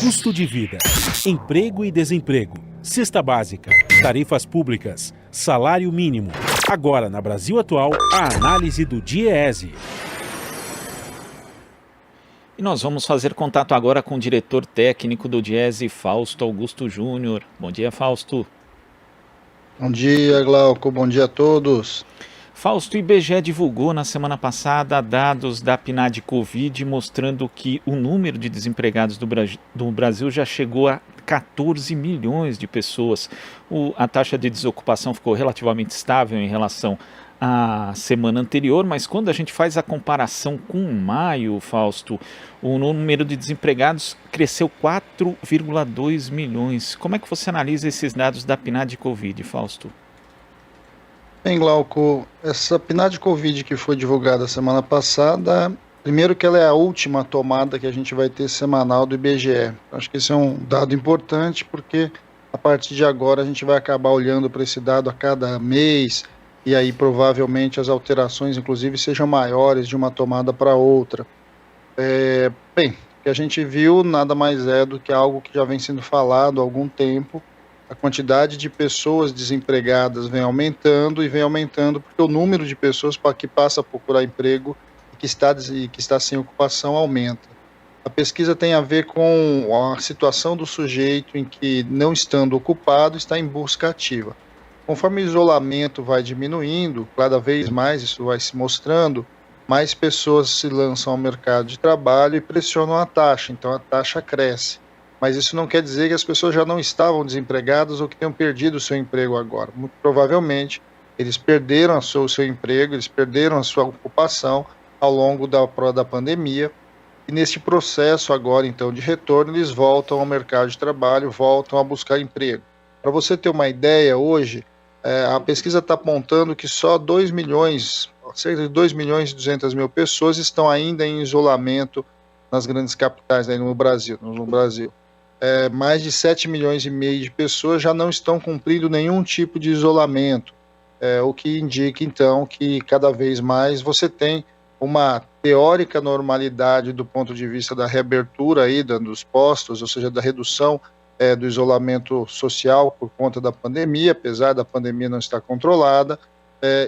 Custo de vida, emprego e desemprego, cesta básica, tarifas públicas, salário mínimo. Agora, na Brasil Atual, a análise do DIEESE. E nós vamos fazer contato agora com o diretor técnico do DIEESE, Fausto Augusto Júnior. Bom dia, Fausto. Bom dia, Glauco. Bom dia a todos. Fausto, o IBGE divulgou na semana passada dados da PNAD Covid mostrando que o número de desempregados do Brasil já chegou a 14 milhões de pessoas. A taxa de desocupação ficou relativamente estável em relação à semana anterior, mas quando a gente faz a comparação com maio, Fausto, o número de desempregados cresceu 4,2 milhões. Como é que você analisa esses dados da PNAD Covid, Fausto? Bem, Glauco, essa PNAD Covid que foi divulgada semana passada, primeiro que ela é a última tomada que a gente vai ter semanal do IBGE. Acho que esse é um dado importante porque a partir de agora a gente vai acabar olhando para esse dado a cada mês e aí provavelmente as alterações, inclusive, sejam maiores de uma tomada para outra. Bem, o que a gente viu nada mais é do que algo que já vem sendo falado há algum tempo. A quantidade de pessoas desempregadas vem aumentando porque o número de pessoas que passa a procurar emprego e que está sem ocupação aumenta. A pesquisa tem a ver com a situação do sujeito em que, não estando ocupado, está em busca ativa. Conforme o isolamento vai diminuindo, cada vez mais isso vai se mostrando, mais pessoas se lançam ao mercado de trabalho e pressionam a taxa, então a taxa cresce. Mas isso não quer dizer que as pessoas já não estavam desempregadas ou que tenham perdido o seu emprego agora. Muito provavelmente, eles perderam o seu emprego, eles perderam a sua ocupação ao longo da pandemia. E neste processo agora, então, de retorno, eles voltam ao mercado de trabalho, voltam a buscar emprego. Para você ter uma ideia, hoje, a pesquisa está apontando que só cerca de 2 milhões e 200 mil pessoas estão ainda em isolamento nas grandes capitais aí no Brasil. Mais de 7 milhões e meio de pessoas já não estão cumprindo nenhum tipo de isolamento, o que indica, então, que cada vez mais você tem uma teórica normalidade do ponto de vista da reabertura aí dos postos, ou seja, da redução do isolamento social por conta da pandemia, apesar da pandemia não estar controlada,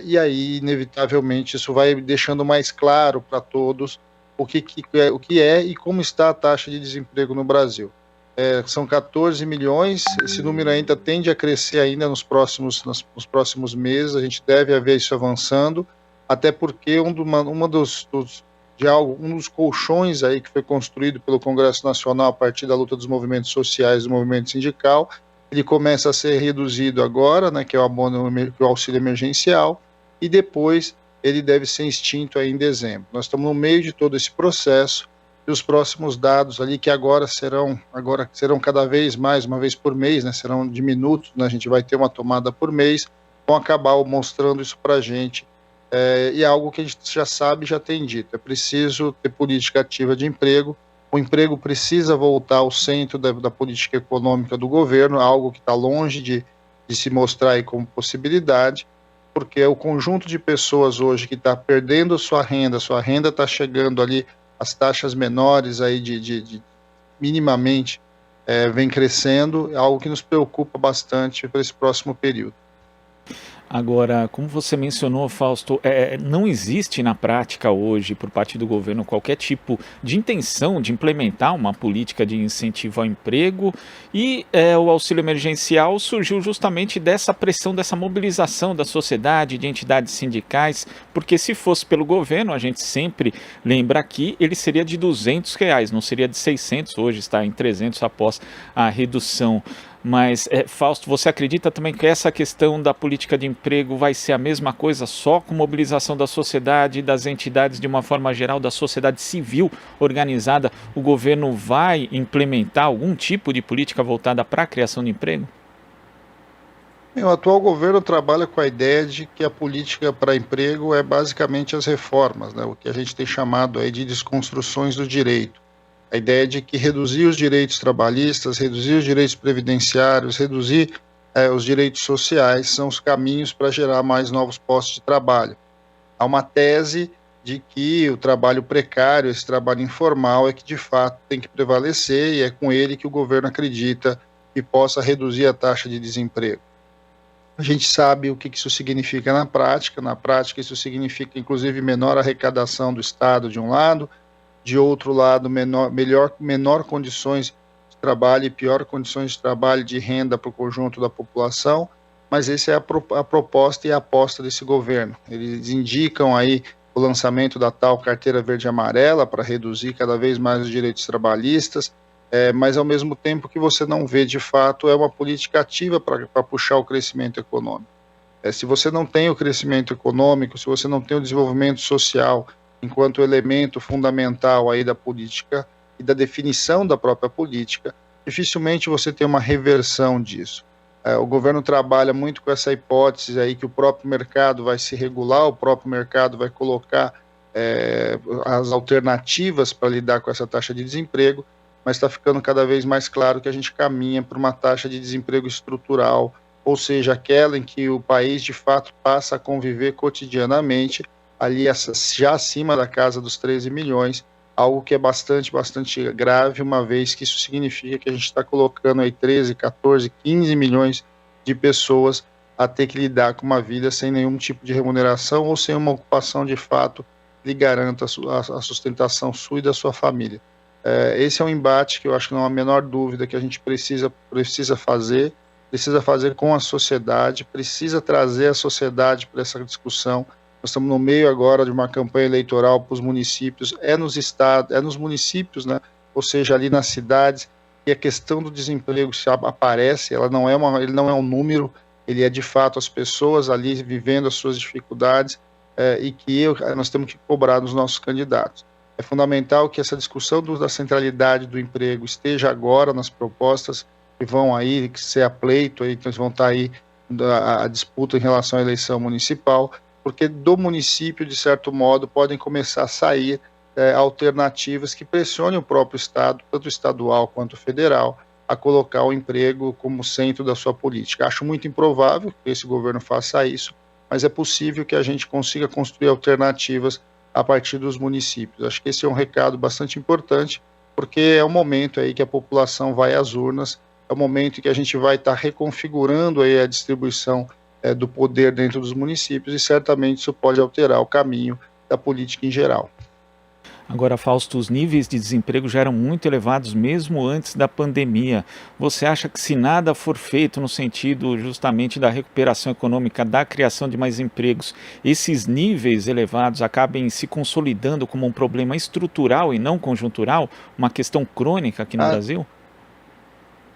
e aí, inevitavelmente, isso vai deixando mais claro para todos o que é e como está a taxa de desemprego no Brasil. São 14 milhões, esse número ainda tende a crescer ainda nos próximos meses, a gente deve ver isso avançando, até porque um dos colchões aí que foi construído pelo Congresso Nacional a partir da luta dos movimentos sociais, do movimento sindical, ele começa a ser reduzido agora, né, que é o auxílio emergencial, e depois ele deve ser extinto aí em dezembro. Nós estamos no meio de todo esse processo, e os próximos dados ali, que agora serão cada vez mais, uma vez por mês, né, serão diminutos, né, a gente vai ter uma tomada por mês, vão acabar mostrando isso para a gente, e é algo que a gente já sabe, já tem dito, é preciso ter política ativa de emprego, o emprego precisa voltar ao centro da política econômica do governo, algo que está longe de se mostrar aí como possibilidade, porque é o conjunto de pessoas hoje que está perdendo sua renda está chegando ali, as taxas menores aí de minimamente vem crescendo, é algo que nos preocupa bastante para esse próximo período. Agora, como você mencionou, Fausto, não existe na prática hoje, por parte do governo, qualquer tipo de intenção de implementar uma política de incentivo ao emprego e o auxílio emergencial surgiu justamente dessa pressão, dessa mobilização da sociedade, de entidades sindicais, porque se fosse pelo governo, a gente sempre lembra aqui, ele seria de R$200, não seria de 600, hoje está em 300 após a redução. Mas, Fausto, você acredita também que essa questão da política de emprego vai ser a mesma coisa, só com mobilização da sociedade, das entidades de uma forma geral, da sociedade civil organizada, o governo vai implementar algum tipo de política voltada para a criação de emprego? O atual governo trabalha com a ideia de que a política para emprego é basicamente as reformas, né, o que a gente tem chamado aí de desconstruções do direito. A ideia de que reduzir os direitos trabalhistas, reduzir os direitos previdenciários, reduzir os direitos sociais são os caminhos para gerar mais novos postos de trabalho. Há uma tese de que o trabalho precário, esse trabalho informal, é que de fato tem que prevalecer e é com ele que o governo acredita que possa reduzir a taxa de desemprego. A gente sabe o que isso significa na prática. Na prática, isso significa, inclusive, menor arrecadação do Estado, de um lado, de outro lado, menor condições de trabalho e pior condições de trabalho e de renda para o conjunto da população, mas essa é a proposta e a aposta desse governo. Eles indicam aí o lançamento da tal carteira verde e amarela para reduzir cada vez mais os direitos trabalhistas, mas ao mesmo tempo que você não vê de fato é uma política ativa para puxar o crescimento econômico. Se você não tem o crescimento econômico, se você não tem o desenvolvimento social enquanto elemento fundamental aí da política e da definição da própria política, dificilmente você tem uma reversão disso. O governo trabalha muito com essa hipótese aí que o próprio mercado vai se regular, o próprio mercado vai colocar as alternativas para lidar com essa taxa de desemprego, mas está ficando cada vez mais claro que a gente caminha para uma taxa de desemprego estrutural, ou seja, aquela em que o país de fato passa a conviver cotidianamente, ali já acima da casa dos 13 milhões, algo que é bastante grave, uma vez que isso significa que a gente está colocando aí 13, 14, 15 milhões de pessoas a ter que lidar com uma vida sem nenhum tipo de remuneração ou sem uma ocupação de fato que lhe garanta a sustentação sua e da sua família. Esse é um embate que eu acho que não há a menor dúvida que a gente precisa fazer com a sociedade, precisa trazer a sociedade para essa discussão. Nós estamos no meio agora de uma campanha eleitoral para os municípios, nos estados, nos municípios, né? Ou seja, ali nas cidades, e a questão do desemprego se aparece, ele não é um número, ele é de fato as pessoas ali vivendo as suas dificuldades, e que nós temos que cobrar dos nossos candidatos. É fundamental que essa discussão da centralidade do emprego esteja agora nas propostas que vão aí ser a pleito, aí, então vão estar aí a disputa em relação à eleição municipal, porque do município, de certo modo, podem começar a sair alternativas que pressionem o próprio Estado, tanto estadual quanto federal, a colocar o emprego como centro da sua política. Acho muito improvável que esse governo faça isso, mas é possível que a gente consiga construir alternativas a partir dos municípios. Acho que esse é um recado bastante importante, porque é o momento aí que a população vai às urnas, é o momento que a gente vai estar reconfigurando aí a distribuição do poder dentro dos municípios e certamente isso pode alterar o caminho da política em geral. Agora, Fausto, os níveis de desemprego já eram muito elevados mesmo antes da pandemia. Você acha que se nada for feito no sentido justamente da recuperação econômica, da criação de mais empregos, esses níveis elevados acabem se consolidando como um problema estrutural e não conjuntural, uma questão crônica aqui no Brasil?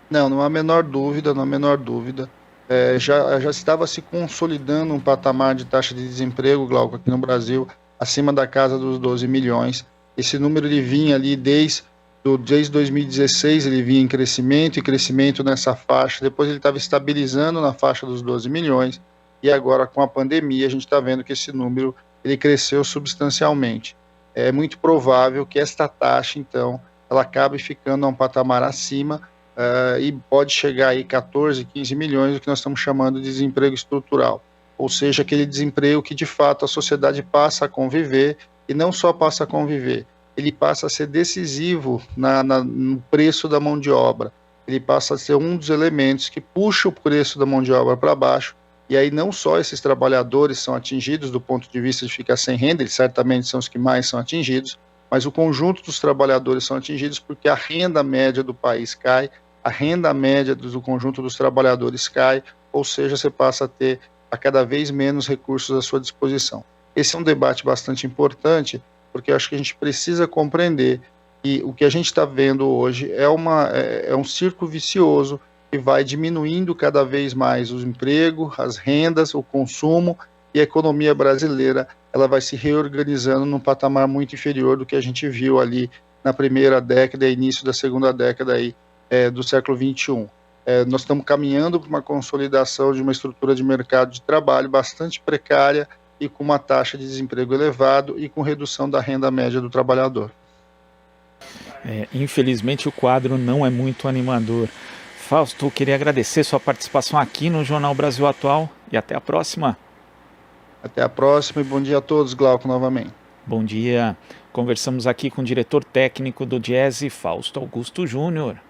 Não há a menor dúvida, já estava se consolidando um patamar de taxa de desemprego, Glauco, aqui no Brasil, acima da casa dos 12 milhões. Esse número ele vinha ali desde 2016, ele vinha em crescimento nessa faixa, depois ele estava estabilizando na faixa dos 12 milhões, e agora com a pandemia a gente está vendo que esse número ele cresceu substancialmente. É muito provável que esta taxa, então, ela acabe ficando a um patamar acima, e pode chegar aí 14, 15 milhões, o que nós estamos chamando de desemprego estrutural, ou seja, aquele desemprego que de fato a sociedade passa a conviver, e não só passa a conviver, ele passa a ser decisivo no preço da mão de obra, ele passa a ser um dos elementos que puxa o preço da mão de obra para baixo, e aí não só esses trabalhadores são atingidos do ponto de vista de ficar sem renda, eles certamente são os que mais são atingidos, mas o conjunto dos trabalhadores são atingidos porque a renda média do país cai, a renda média do conjunto dos trabalhadores cai, ou seja, você passa a ter cada vez menos recursos à sua disposição. Esse é um debate bastante importante, porque eu acho que a gente precisa compreender que o que a gente está vendo hoje é um círculo vicioso que vai diminuindo cada vez mais o emprego, as rendas, o consumo, e a economia brasileira ela vai se reorganizando num patamar muito inferior do que a gente viu ali na primeira década e início da segunda década aí, do século XXI. Nós estamos caminhando para uma consolidação de uma estrutura de mercado de trabalho bastante precária e com uma taxa de desemprego elevado e com redução da renda média do trabalhador. Infelizmente o quadro não é muito animador. Fausto, eu queria agradecer sua participação aqui no Jornal Brasil Atual e até a próxima. Até a próxima e bom dia a todos, Glauco, novamente. Bom dia. Conversamos aqui com o diretor técnico do Diese, Fausto Augusto Júnior.